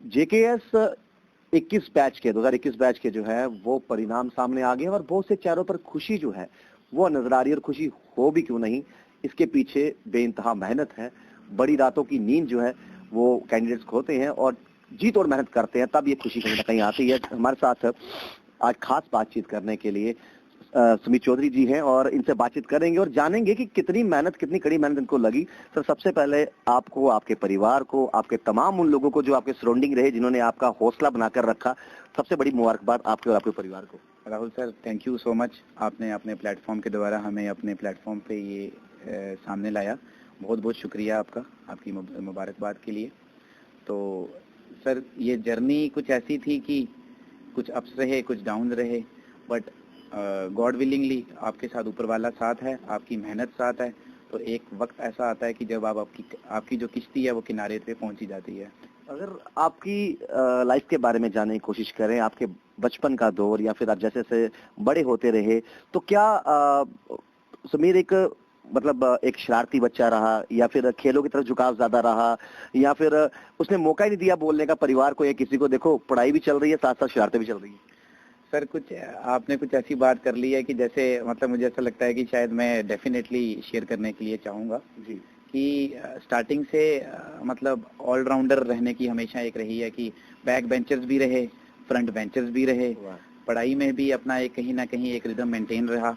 JKS 21 batch के 2021 batch के जो है वो परिणाम सामने आ गए हैं और बहुत से चेहरों पर खुशी जो है वो नजर आ रही है। और खुशी हो भी क्यों नहीं, इसके पीछे बेइंतहा मेहनत है, बड़ी रातों की नींद जो है वो कैंडिडेट्स खोते हैं और जी तोड़ मेहनत करते हैं, तब ये खुशी कहीं ना कहीं आती है। हमारे साथ आज खास बातचीत करने के लिए सुमित चौधरी जी हैं और इनसे बातचीत करेंगे और जानेंगे कि कितनी मेहनत, कितनी कड़ी मेहनत इनको लगी। सर, सबसे पहले आपको, आपके परिवार को, आपके तमाम उन लोगों को जो आपके सराउंडिंग रहे, जिन्होंने आपका हौसला बनाकर रखा, सबसे बड़ी मुबारकबाद आपके और आपके परिवार को। Rahul sir, thank you so much. आपने अपने प्लेटफॉर्म के द्वारा हमें अपने प्लेटफॉर्म पे ये सामने लाया। बहुत बहुत शुक्रिया आपका, आपकी मुबारकबाद के लिए। तो सर, ये जर्नी कुछ ऐसी थी कि कुछ अप्स रहे, कुछ डाउन रहे, बट गॉड विलिंगली आपके साथ ऊपर वाला साथ है, आपकी मेहनत साथ है। तो एक वक्त ऐसा आता है कि जब आप आपकी जो किश्ती है वो किनारे पे पहुंची जाती है। अगर आपकी लाइफ के बारे में जानने की कोशिश करें, आपके बचपन का दौर या फिर आप जैसे जैसे बड़े होते रहे, तो क्या समीर एक मतलब एक शरारती बच्चा रहा या फिर खेलों की तरफ झुकाव ज्यादा रहा या फिर उसने मौका ही नहीं दिया बोलने का परिवार को या किसी को? देखो, पढ़ाई भी चल रही है, साथ साथ शरारतें भी चल रही है। सर, आपने कुछ ऐसी बात कर ली है कि जैसे मतलब मुझे ऐसा लगता है कि शायद मैं डेफिनेटली शेयर करने के लिए चाहूँगा जी। कि स्टार्टिंग से मतलब ऑलराउंडर रहने की हमेशा एक रही है कि बैक बेंचर्स भी रहे, फ्रंट बेंचर्स भी रहे, पढ़ाई में भी अपना एक कहीं ना कहीं एक रिदम मेंटेन रहा।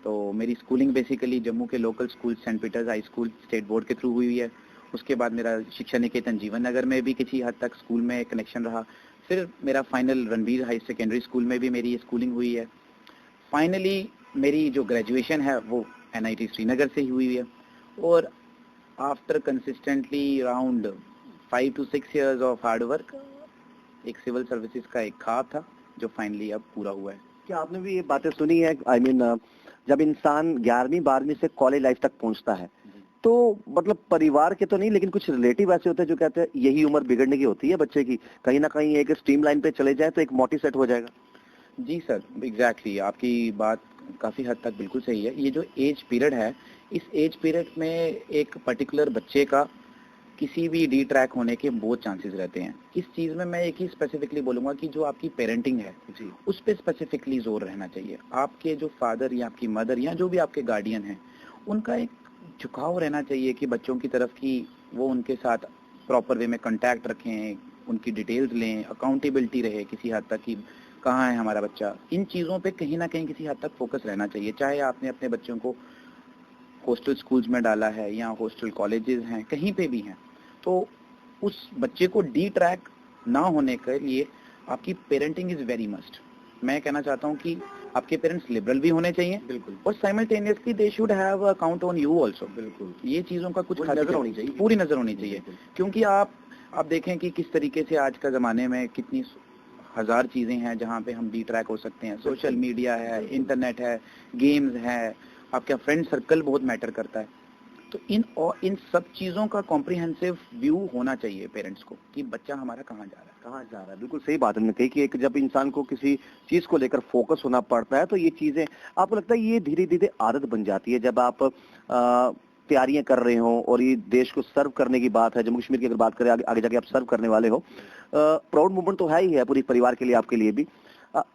तो मेरी स्कूलिंग बेसिकली जम्मू के local school Saint Peter's high school state board के थ्रू हुई है। उसके बाद मेरा शिक्षा निकेतन जीवन नगर में भी किसी हद तक स्कूल में कनेक्शन रहा। फिर मेरा final Ranveer high secondary school में भी मेरी स्कूलिंग हुई है। फाइनली मेरी जो ग्रेजुएशन है वो NIT श्रीनगर से ही हुई है। और after consistently around 5 to 6 years of hard work, एक सिविल सर्विसेज का एक ख्वाब था जो फाइनली अब पूरा हुआ है। क्या आपने भी ये बातें सुनी है? आई मीन, जब इंसान 11वीं 12वीं से कॉलेज लाइफ तक पहुंचता है तो मतलब परिवार के तो नहीं, लेकिन कुछ रिलेटिव ऐसे होते हैं जो कहते हैं यही उम्र बिगड़ने की होती है बच्चे की, कहीं ना कहीं एक स्ट्रीम लाइन पे चले जाए तो एक मोटी सेट हो जाएगा। जी सर, एग्जैक्टली आपकी बात काफ़ी हद तक बिल्कुल सही है। ये जो एज पीरियड है, इस एज पीरियड में एक पर्टिकुलर बच्चे का किसी भी डी ट्रैक होने के बहुत चांसेस रहते हैं। इस चीज़ में मैं एक ही स्पेसिफिकली बोलूँगा कि जो आपकी पेरेंटिंग है जी, उस पर स्पेसिफिकली जोर रहना चाहिए। आपके जो फादर या आपकी मदर या जो भी आपके गार्डियन हैं, उनका एक झुकाव रहना चाहिए कि बच्चों की तरफ की वो उनके साथ प्रॉपर वे में कांटेक्ट रखें, उनकी डिटेल्स लें, अकाउंटेबिलिटी रहे किसी हद तक कि कहाँ है हमारा बच्चा। इन चीज़ों पे कहीं ना कहीं किसी हद तक फोकस रहना चाहिए। चाहे आपने अपने बच्चों को हॉस्टल स्कूल्स में डाला है या हॉस्टल कॉलेजेस हैं, कहीं पे भी हैं, तो उस बच्चे को डी ट्रैक ना होने के लिए आपकी पेरेंटिंग इज़ वेरी मस्ट। मैं कहना चाहता हूँ कि आपके पेरेंट्स लिबरल भी होने चाहिए, बिल्कुल, और simultaneously they should have account on you also. बिल्कुल, ये चीज़ों का कुछ नजर होनी चाहिए, पूरी नजर होनी चाहिए। क्योंकि आप देखें कि किस तरीके से आज का ज़माने में कितनी हजार चीज़ें हैं जहाँ पे हम डी ट्रैक हो सकते हैं। सोशल मीडिया है, इंटरनेट है, गेम्स है, आपका फ्रेंड सर्कल बहुत मैटर करता है। तो इन सब चीज़ों का कॉम्प्रिहेंसिव व्यू होना चाहिए पेरेंट्स को कि बच्चा हमारा कहाँ जा रहा है, कहाँ जा रहा है। बिल्कुल सही बात हमने कही कि एक जब इंसान को किसी चीज को लेकर फोकस होना पड़ता है तो ये चीजें, आपको लगता है ये धीरे धीरे आदत बन जाती है जब आप तैयारियां कर रहे हो और ये देश को सर्व करने की बात है, जम्मू कश्मीर की अगर बात करें, आगे जाके आप सर्व करने वाले हो, प्राउड मूवमेंट तो है ही है पूरी परिवार के लिए, आपके लिए भी।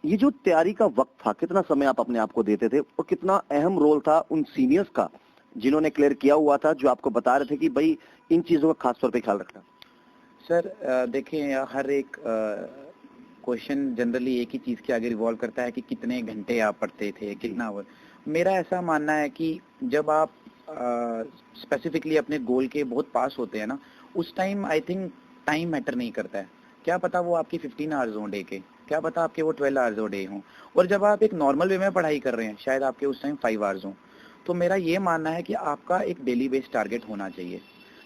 ये जो तैयारी का वक्त था, कितना समय आप अपने आप को देते थे और कितना अहम रोल था उन सीनियर्स का जिन्होंने क्लियर किया हुआ था, जो आपको बता रहे थे कि भाई इन चीजों का खास तौर पे ख्याल रखना? सर देखें, हर एक क्वेश्चन जनरली एक ही चीज़ के आगे रिवॉल्व करता है कि कितने घंटे आप पढ़ते थे, कितना। मेरा ऐसा मानना है कि जब आप स्पेसिफिकली अपने गोल के बहुत पास होते हैं ना, उस time I think time matter नहीं करता है। क्या पता वो आपकी 15 आवर्स हों डे के, क्या पता आपके वो 12 आवर्स हो डे हों, और जब आप एक नॉर्मल वे में पढ़ाई कर रहे हैं शायद आपके उस टाइम 5 आवर्स हों। तो मेरा ये मानना है कि आपका एक डेली बेस्ड टारगेट होना चाहिए।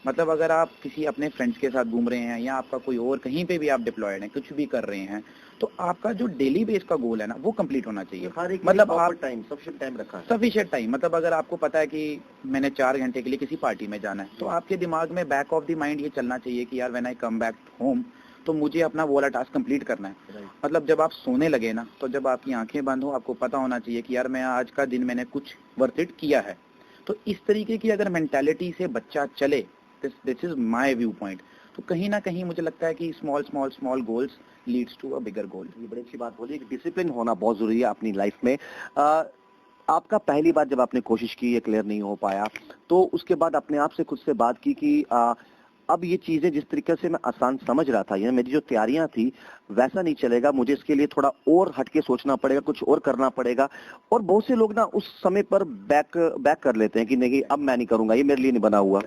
मतलब अगर आप किसी अपने फ्रेंड्स के साथ घूम रहे हैं या आपका कोई और कहीं पे भी आप डिप्लॉयड हैं, कुछ भी कर रहे हैं, तो आपका जो डेली बेस का गोल है ना वो कंप्लीट होना चाहिए। मतलब आप सफिशिएंट टाइम रखा है, सफिशिएंट टाइम। मतलब अगर आपको पता है कि मैंने 4 घंटे के लिए किसी पार्टी में जाना है, तो आपके दिमाग में बैक ऑफ द माइंड ये चलना चाहिए कि यार when I come back home तो मुझे अपना वो वाला टास्क कंप्लीट करना है। मतलब जब आप सोने लगे ना, तो जब आपकी आंखें बंद हो, आपको पता होना चाहिए कि यार मैं आज का दिन मैंने कुछ वर्थ इट किया है। तो इस तरीके की अगर मेंटालिटी से बच्चा चले, this is my view point, तो कहीं ना कहीं मुझे लगता है कि small small small goals leads to a bigger goal. ये बड़ी अच्छी बात बोली कि डिसिप्लिन होना बहुत जरूरी है अपनी लाइफ में। आपका पहली बार जब आपने कोशिश की, ये क्लियर नहीं हो पाया, तो उसके बाद अपने आप से खुद से बात की कि अब ये चीजें जिस तरीके से मैं आसान समझ रहा था, यानी मेरी जो तैयारियां थी वैसा नहीं चलेगा, मुझे इसके लिए थोड़ा और हटके सोचना पड़ेगा, कुछ और करना पड़ेगा। और बहुत से लोग ना उस समय पर बैक कर लेते हैं कि नहीं अब मैं नहीं करूंगा, ये मेरे लिए नहीं बना हुआ।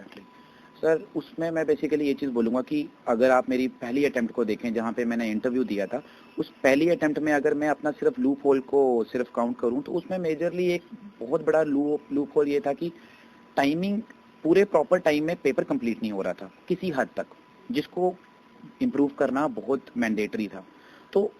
सर उसमें मैं बेसिकली ये चीज़ बोलूँगा कि अगर आप मेरी पहली अटेम्प्ट को देखें जहाँ पे मैंने इंटरव्यू दिया था, उस पहली अटेम्प्ट में अगर मैं अपना सिर्फ लूप होल को सिर्फ काउंट करूँ तो उसमें मेजरली एक बहुत बड़ा लूप होल ये था कि टाइमिंग, पूरे प्रॉपर टाइम में पेपर कंप्लीट नहीं हो रहा था किसी हद तक, जिसको इम्प्रूव करना बहुत मैंडेटरी था। तो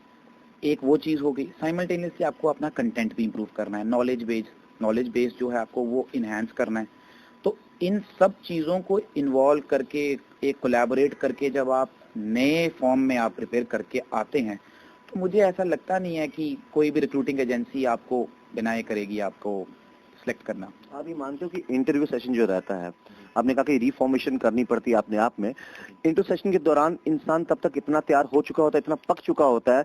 एक वो चीज़ हो गई। साइमल्टेनियसली आपको अपना कंटेंट भी इम्प्रूव करना है, नॉलेज बेस जो है आपको वो इन्हांस करना है। तो इन सब चीज़ों को इन्वॉल्व करके, एक कोलैबोरेट करके जब आप नए फॉर्म में आप प्रिपेयर करके आते हैं, तो मुझे ऐसा लगता नहीं है कि कोई भी रिक्रूटिंग एजेंसी आपको डिनाई करेगी आपको सिलेक्ट करना। आप ये मानते हो कि इंटरव्यू सेशन जो रहता है, आपने कहा कि रिफॉर्मेशन करनी पड़ती है अपने आप में, इंटरव्यू सेशन के दौरान इंसान तब तक इतना तैयार हो चुका होता है, इतना पक चुका होता है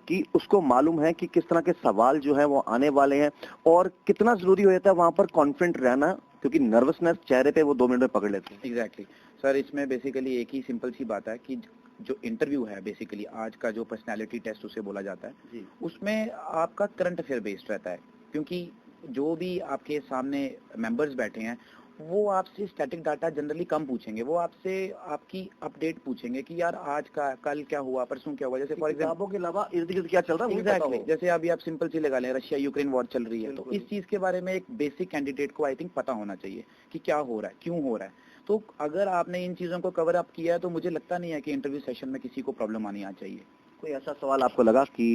कि उसको मालूम है कि किस तरह के सवाल जो है वो आने वाले हैं, और कितना जरूरी हो जाता है वहां पर कॉन्फिडेंट रहना, क्योंकि नर्वसनेस चेहरे पे वो 2 मिनट में पकड़ लेते हैं। एग्जैक्टली सर, इसमें बेसिकली एक ही सिंपल सी बात है कि जो इंटरव्यू है बेसिकली आज का जो पर्सनालिटी टेस्ट उसे बोला जाता है जी। उसमें आपका करंट अफेयर बेस्ड रहता है, क्योंकि जो भी आपके सामने मेंबर्स बैठे हैं वो आपसे स्टैटिक डाटा जनरली कम पूछेंगे, वो आपसे आपकी अपडेट पूछेंगे कि यार आज का कल क्या हुआ, परसों क्या हुआ। जैसे फॉर एग्जाम्पल के अलावा इर्द गिर्द क्या चल रहा है एग्जैक्टली जैसे अभी आप सिंपल सी लगा लें, रशिया यूक्रेन वॉर चल रही है, तो इस चीज के बारे में एक बेसिक कैंडिडेट को आई थिंक पता होना चाहिए कि क्या हो रहा है, क्यों हो रहा है। तो अगर आपने इन चीजों को कवर अप किया है तो मुझे लगता नहीं है कि इंटरव्यू सेशन में किसी को प्रॉब्लम आनी आ चाहिए। कोई ऐसा सवाल आपको लगा कि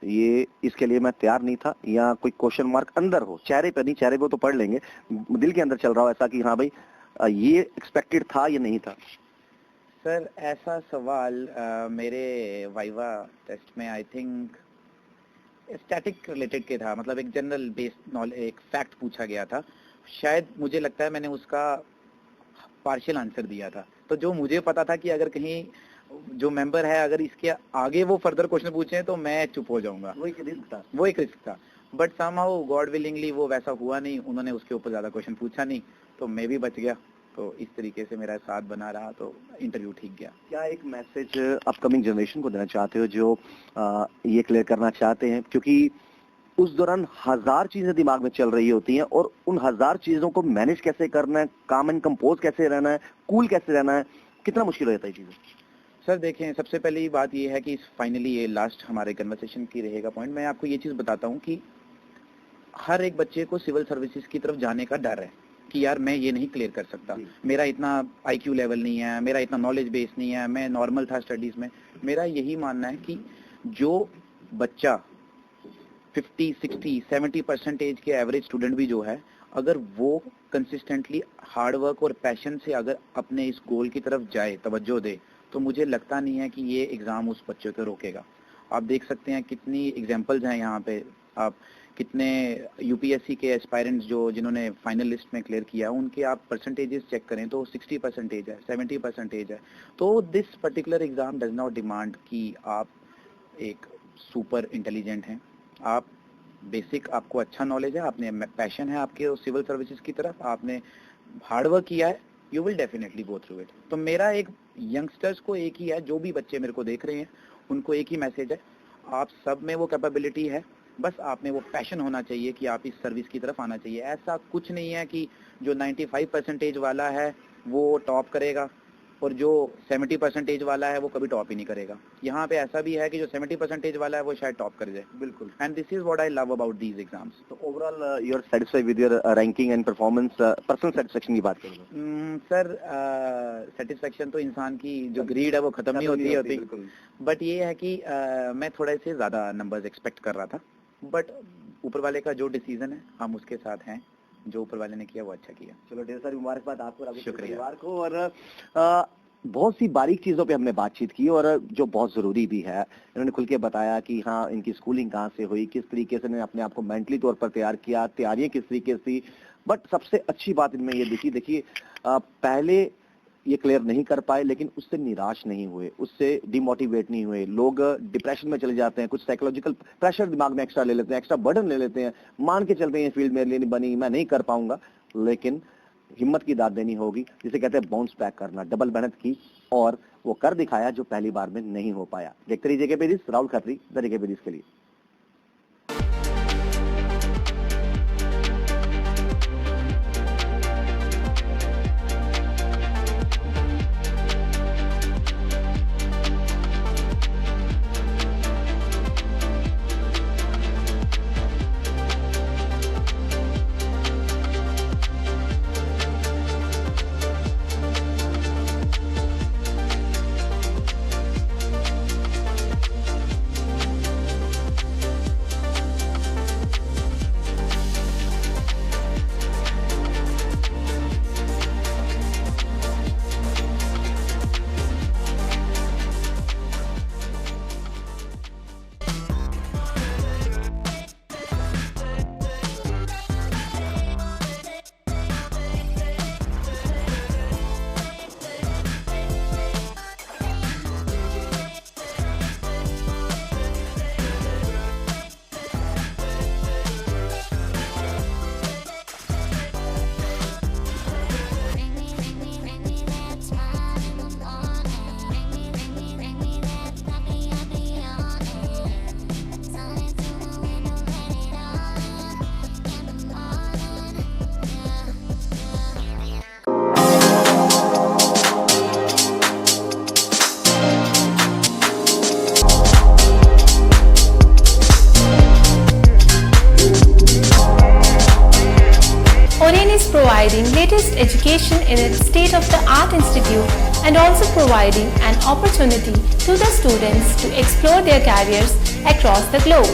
ये इसके लिए मैं तैयार नहीं था, या कोई क्वेश्चन मार्क अंदर हो, चेहरे पे नहीं, चेहरे पे तो पढ़ लेंगे, दिल के अंदर चल रहा हो ऐसा कि हाँ भाई ये एक्सपेक्टेड था या नहीं था? सर ऐसा सवाल मेरे वाइवा टेस्ट में आई थिंक स्टैटिक रिलेटेड के था, मतलब एक जनरल बेस्ड नॉलेज, एक फैक्ट पूछा गया था। शायद मुझे लगता है मैंने उसका पार्शियल आंसर दिया था, तो जो मुझे पता था कि अगर कहीं जो मेंबर है अगर इसके आगे वो फर्दर क्वेश्चन पूछे तो मैं चुप हो जाऊंगा, वो एक रिस्क था। बट समहाउ गॉड विलिंगली वो वैसा हुआ नहीं, उन्होंने उसके ऊपर ज्यादा क्वेश्चन पूछा नहीं, तो मैं भी बच गया। तो इस तरीके से मेरा साथ बना रहा, तो इंटरव्यू ठीक गया। क्या एक मैसेज अपकमिंग जनरेशन को देना चाहते हो जो ये क्लियर करना चाहते हैं, क्योंकि उस दौरान हजार चीजें दिमाग में चल रही होती हैं, और उन हजार चीजों को मैनेज कैसे करना है, काम एंड कंपोज कैसे रहना है, कूल कैसे रहना है, कितना मुश्किल हो जाता है चीजें? सर देखें, सबसे पहली बात ये है कि फाइनली ये लास्ट हमारे कन्वर्सेशन की रहेगा पॉइंट, मैं आपको ये चीज़ बताता हूँ कि हर एक बच्चे को सिविल सर्विसेज की तरफ जाने का डर है कि यार मैं ये नहीं क्लियर कर सकता, मेरा इतना आईक्यू लेवल नहीं है, मेरा इतना नॉलेज बेस नहीं है, मैं नॉर्मल था स्टडीज में। मेरा यही मानना है कि जो बच्चा 50, 60, 70% के एवरेज स्टूडेंट भी जो है, अगर वो कंसिस्टेंटली हार्ड वर्क और पैशन से अगर अपने इस गोल की तरफ जाए, तवज्जो दे, तो मुझे लगता नहीं है कि ये एग्ज़ाम उस बच्चे को रोकेगा। आप देख सकते हैं कितनी एग्जांपल्स हैं यहाँ पे, आप कितने यूपीएससी के एस्पायरेंट्स जो जिन्होंने फाइनल लिस्ट में क्लियर किया उनके आप परसेंटेजेस चेक करें तो 60% है, 70% है। तो this particular exam does not demand कि आप एक सुपर इंटेलिजेंट हैं, आप बेसिक आपको अच्छा नॉलेज है, आपने पैशन है आपके सिविल सर्विसेज की तरफ, आपने हार्ड वर्क किया है, you will definitely go through it. तो मेरा एक यंगस्टर्स को एक ही है, जो भी बच्चे मेरे को देख रहे हैं उनको एक ही मैसेज है, आप सब में वो कैपेबिलिटी है, बस आप में वो पैशन होना चाहिए कि आप इस सर्विस की तरफ आना चाहिए। ऐसा कुछ नहीं है कि जो 95% वाला है वो टॉप करेगा और जो 70% वाला है वो कभी टॉप ही नहीं करेगा। यहाँ पे ऐसा भी है कि जो 70% वाला है वो शायद टॉप कर जाए। बिल्कुल, and this is what I love about these exams. तो overall you are satisfied with your ranking and performance? Personal satisfaction की बात करें सर सेटिस्फेक्शन तो इंसान की जो ग्रीड है वो खत्म नहीं होती होती, बट ये है कि मैं थोड़े से ज्यादा नंबर्स एक्सपेक्ट कर रहा था, बट ऊपर वाले का जो डिसीजन है हम उसके साथ हैं, जो ऊपर वाले ने किया वो अच्छा किया। चलो ढेर सारी मुबारकबाद आपको और आपके शुक्रिया परिवार को। और बहुत सी बारीक चीजों पे हमने बातचीत की, और जो बहुत जरूरी भी है, इन्होंने खुल के बताया कि हाँ इनकी स्कूलिंग कहाँ से हुई, किस तरीके से इन्होंने अपने आप को मेंटली तौर पर तैयार किया, तैयारियां किस तरीके से थी। बट सबसे अच्छी बात इनमें ये दिखी, देखिए पहले ये क्लियर नहीं कर पाए, लेकिन उससे निराश नहीं हुए, उससे डिमोटिवेट नहीं हुए। लोग डिप्रेशन में चले जाते हैं, कुछ साइकोलॉजिकल प्रेशर दिमाग में एक्स्ट्रा ले लेते हैं, एक्स्ट्रा बर्डन ले लेते हैं, मान के चलते हैं ये फील्ड मेरे लिए नहीं बनी, मैं नहीं कर पाऊंगा। लेकिन हिम्मत की दाद देनी होगी, जिसे कहते हैं बाउंस बैक करना। डबल मेहनत की और वो कर दिखाया जो पहली बार में नहीं हो पाया। देखते रहिए JK Paris, Rahul Khatri, the JK Paris के लिए। Providing latest education in its state-of-the-art institute and also providing an opportunity to the students to explore their careers across the globe.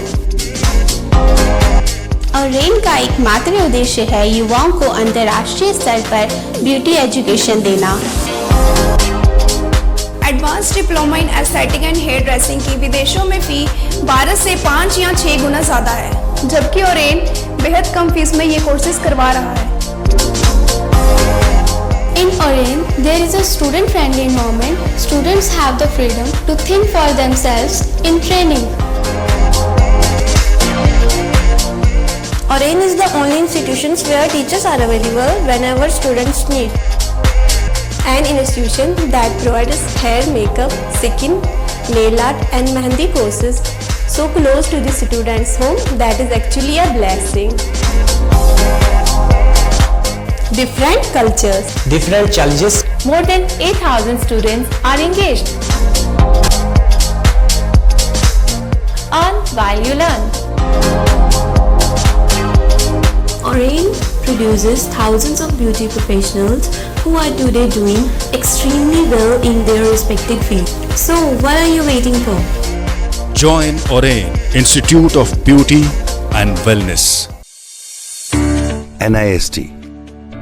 ऑरेन का एकमात्र उद्देश्य है युवाओं को अंतर्राष्ट्रीय स्तर पर ब्यूटी एजुकेशन देना। Advance diploma in aesthetic and hairdressing की विदेशों में फी 12 से 5 या 6 गुना ज़्यादा है, जबकि ऑरेन बेहद कम फीस में ये कोर्सेज करवा रहा है। In Oren, there is a student-friendly environment. Students have the freedom to think for themselves in training. Oren is the only institution where teachers are available whenever students need. An institution that provides hair, makeup, skin, nail art and mehendi courses so close to the students' home that is actually a blessing. Different cultures, different challenges. More than 8,000 students are engaged. Earn while you learn. Oren produces thousands of beauty professionals who are today doing extremely well in their respective field. So what are you waiting for? Join Oren Institute of Beauty and Wellness. NIST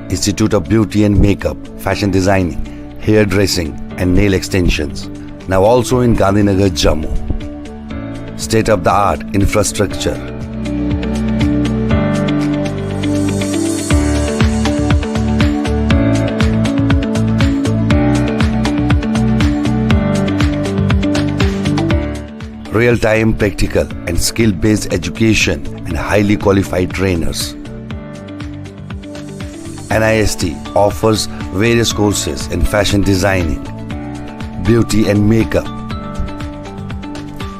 Institute of Beauty and Makeup, Fashion Designing, Hair Dressing and Nail Extensions. Now also in Gandhinagar, Jammu. State-of-the-art infrastructure. Real-time practical and skill-based education and highly qualified trainers. NIST offers various courses in fashion designing, beauty and makeup,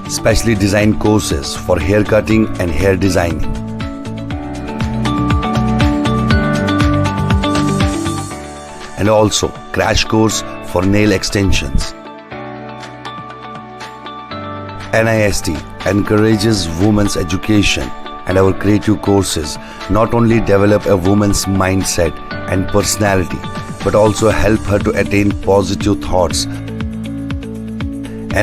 specially designed courses for hair cutting and hair designing. And also crash course for nail extensions. NIST encourages women's education, and our creative courses not only develop a woman's mindset and personality, but also help her to attain positive thoughts.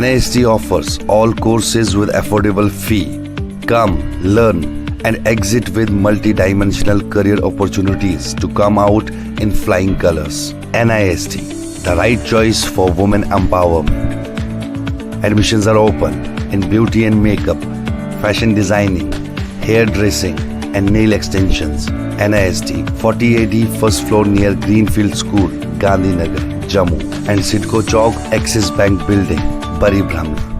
NIST offers all courses with affordable fee. Come, learn, and exit with multi-dimensional career opportunities to come out in flying colors. NIST, the right choice for women empowerment. Admissions are open in beauty and makeup, fashion designing, hair dressing and nail extensions. NIST 40AD first floor near Greenfield School, Gandhinagar, Jammu and Sidco Chowk Axis Bank Building, Bari Brahmi.